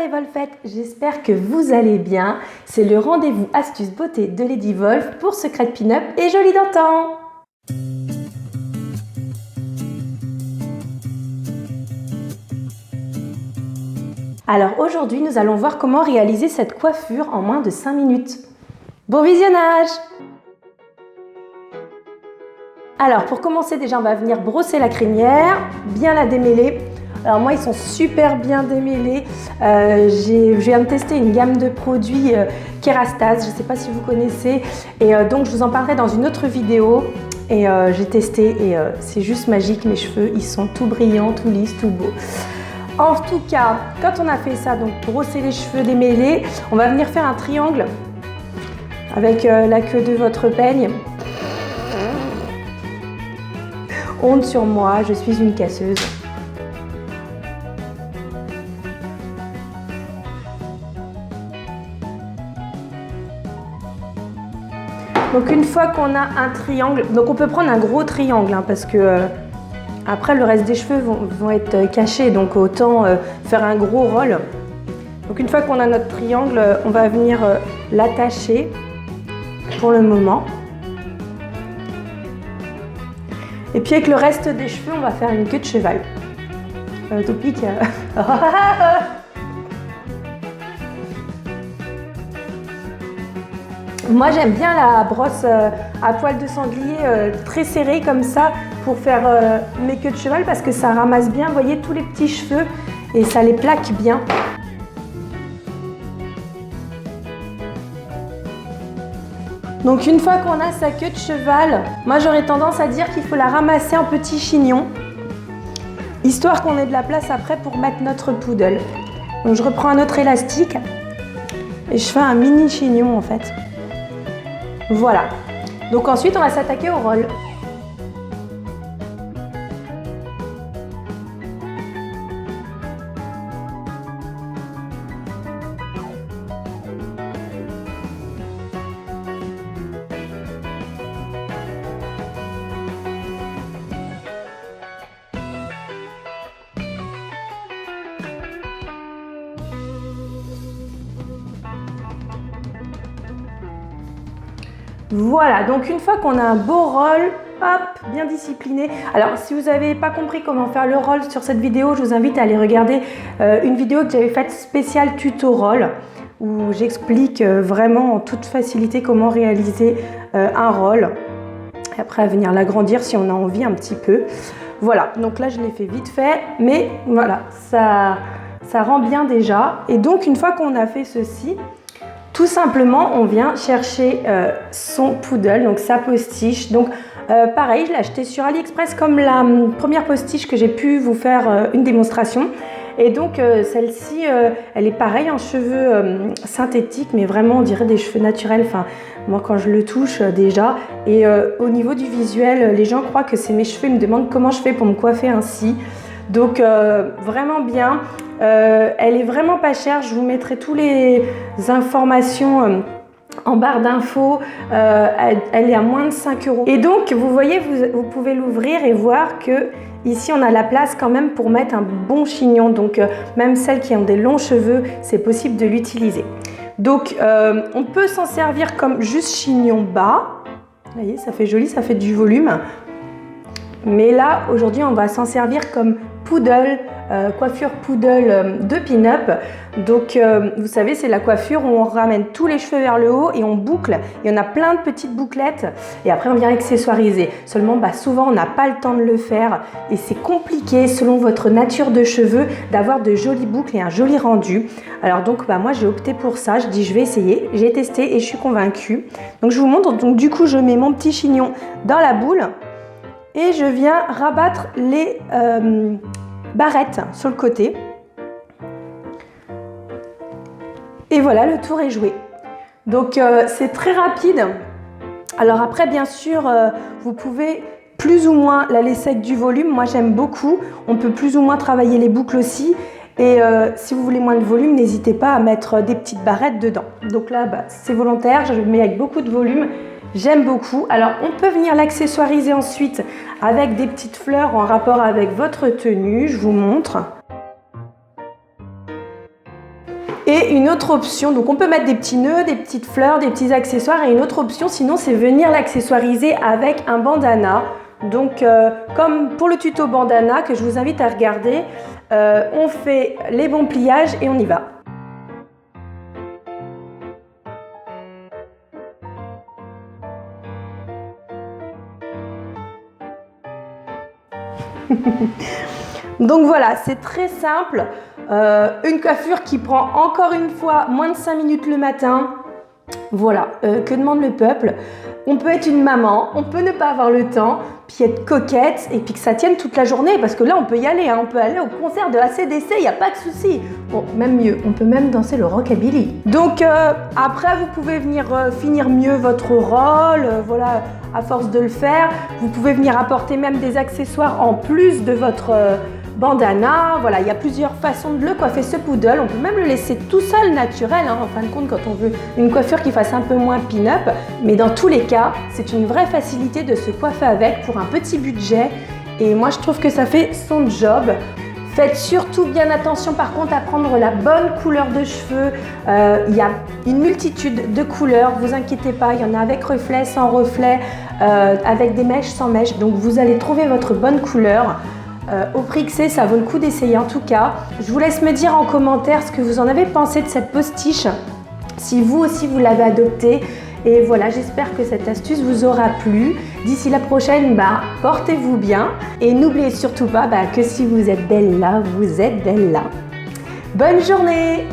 les Wolfettes, j'espère que vous allez bien. C'est le rendez-vous astuce beauté de Lady Wolf pour secret pin-up et joli d'antan. Alors aujourd'hui, nous allons voir comment réaliser cette coiffure en moins de 5 minutes. Bon visionnage! Alors pour commencer, déjà on va venir brosser la crinière, bien la démêler. Alors moi ils sont super bien démêlés. Je viens de tester une gamme de produits Kerastase, je ne sais pas si vous connaissez. Et donc je vous en parlerai dans une autre vidéo. Et j'ai testé et c'est juste magique, mes cheveux ils sont tout brillants, tout lisses, tout beaux. En tout cas, quand on a fait ça, donc brosser les cheveux, démêler, on va venir faire un triangle avec la queue de votre peigne. Honte sur moi, je suis une casseuse. Donc une fois qu'on a un triangle, donc on peut prendre un gros triangle hein, parce que après le reste des cheveux vont être cachés, donc autant faire un gros roll. Donc une fois qu'on a notre triangle, on va venir l'attacher pour le moment. Et puis avec le reste des cheveux, on va faire une queue de cheval. Topic. Moi j'aime bien la brosse à poil de sanglier très serrée comme ça pour faire mes queues de cheval parce que ça ramasse bien, vous voyez, tous les petits cheveux et ça les plaque bien. Donc une fois qu'on a sa queue de cheval, moi j'aurais tendance à dire qu'il faut la ramasser en petits chignons, histoire qu'on ait de la place après pour mettre notre poodle. Donc je reprends un autre élastique et je fais un mini chignon en fait. Voilà. Donc ensuite on va s'attaquer au roll. Voilà, donc une fois qu'on a un beau roll, hop, bien discipliné. Alors si vous n'avez pas compris comment faire le roll sur cette vidéo, je vous invite à aller regarder une vidéo que j'avais faite spéciale tuto roll où j'explique vraiment en toute facilité comment réaliser un roll. Et après à venir l'agrandir si on a envie un petit peu. Voilà, donc là je l'ai fait vite fait, mais voilà, ça rend bien déjà. Et donc une fois qu'on a fait ceci, tout simplement, on vient chercher son poodle, donc sa postiche. Donc pareil, je l'ai acheté sur AliExpress comme la première postiche que j'ai pu vous faire une démonstration. Et donc celle-ci, elle est pareille en cheveux synthétiques, mais vraiment on dirait des cheveux naturels. Enfin, moi quand je le touche déjà. Et au niveau du visuel, les gens croient que c'est mes cheveux, ils me demandent comment je fais pour me coiffer ainsi. Donc vraiment bien, elle est vraiment pas chère, je vous mettrai toutes les informations en barre d'infos, elle est à moins de 5 €. Et donc vous voyez, vous pouvez l'ouvrir et voir que ici on a la place quand même pour mettre un bon chignon, donc même celles qui ont des longs cheveux, c'est possible de l'utiliser. Donc on peut s'en servir comme juste chignon bas, vous voyez ça fait joli, ça fait du volume. Mais là, aujourd'hui, on va s'en servir comme poodle, coiffure poodle de pin-up. Donc, vous savez, c'est la coiffure où on ramène tous les cheveux vers le haut et on boucle. Il y en a plein de petites bouclettes et après, on vient accessoiriser. Seulement, souvent, on n'a pas le temps de le faire et c'est compliqué, selon votre nature de cheveux, d'avoir de jolies boucles et un joli rendu. Alors, donc, moi, j'ai opté pour ça. Je dis, je vais essayer. J'ai testé et je suis convaincue. Donc, je vous montre. Donc, du coup, je mets mon petit chignon dans la boule. Et je viens rabattre les barrettes sur le côté. Et voilà, le tour est joué. Donc c'est très rapide. Alors après, bien sûr, vous pouvez plus ou moins la laisser avec du volume. Moi, j'aime beaucoup. On peut plus ou moins travailler les boucles aussi. Et si vous voulez moins de volume, n'hésitez pas à mettre des petites barrettes dedans. Donc là, c'est volontaire. Je le mets avec beaucoup de volume. J'aime beaucoup. Alors, on peut venir l'accessoiriser ensuite avec des petites fleurs en rapport avec votre tenue. Je vous montre. Et une autre option, donc on peut mettre des petits nœuds, des petites fleurs, des petits accessoires. Et une autre option, sinon, c'est venir l'accessoiriser avec un bandana. Donc, comme pour le tuto bandana que je vous invite à regarder, on fait les bons pliages et on y va. Donc voilà, c'est très simple. Une coiffure qui prend encore une fois moins de 5 minutes le matin. Voilà, que demande le peuple? On peut être une maman, on peut ne pas avoir le temps, puis être coquette et puis que ça tienne toute la journée parce que là on peut y aller, hein, on peut aller au concert de AC/DC, il n'y a pas de souci. Bon, même mieux, on peut même danser le rockabilly. Donc après vous pouvez venir finir mieux votre rôle, voilà, à force de le faire. Vous pouvez venir apporter même des accessoires en plus de votre bandana. Voilà, il y a plusieurs façons de le coiffer ce poodle. On peut même le laisser tout seul naturel, hein, en fin de compte quand on veut une coiffure qui fasse un peu moins pin-up. Mais dans tous les cas, c'est une vraie facilité de se coiffer avec pour un petit budget. Et moi, je trouve que ça fait son job. Faites surtout bien attention par contre à prendre la bonne couleur de cheveux. Il y a une multitude de couleurs, vous inquiétez pas, il y en a avec reflet, sans reflet, avec des mèches, sans mèches. Donc vous allez trouver votre bonne couleur. Au prix que c'est, ça vaut le coup d'essayer en tout cas. Je vous laisse me dire en commentaire ce que vous en avez pensé de cette postiche, si vous aussi vous l'avez adoptée. Et voilà, j'espère que cette astuce vous aura plu. D'ici la prochaine, portez-vous bien. Et n'oubliez surtout pas que si vous êtes belle là, vous êtes belle là. Bonne journée!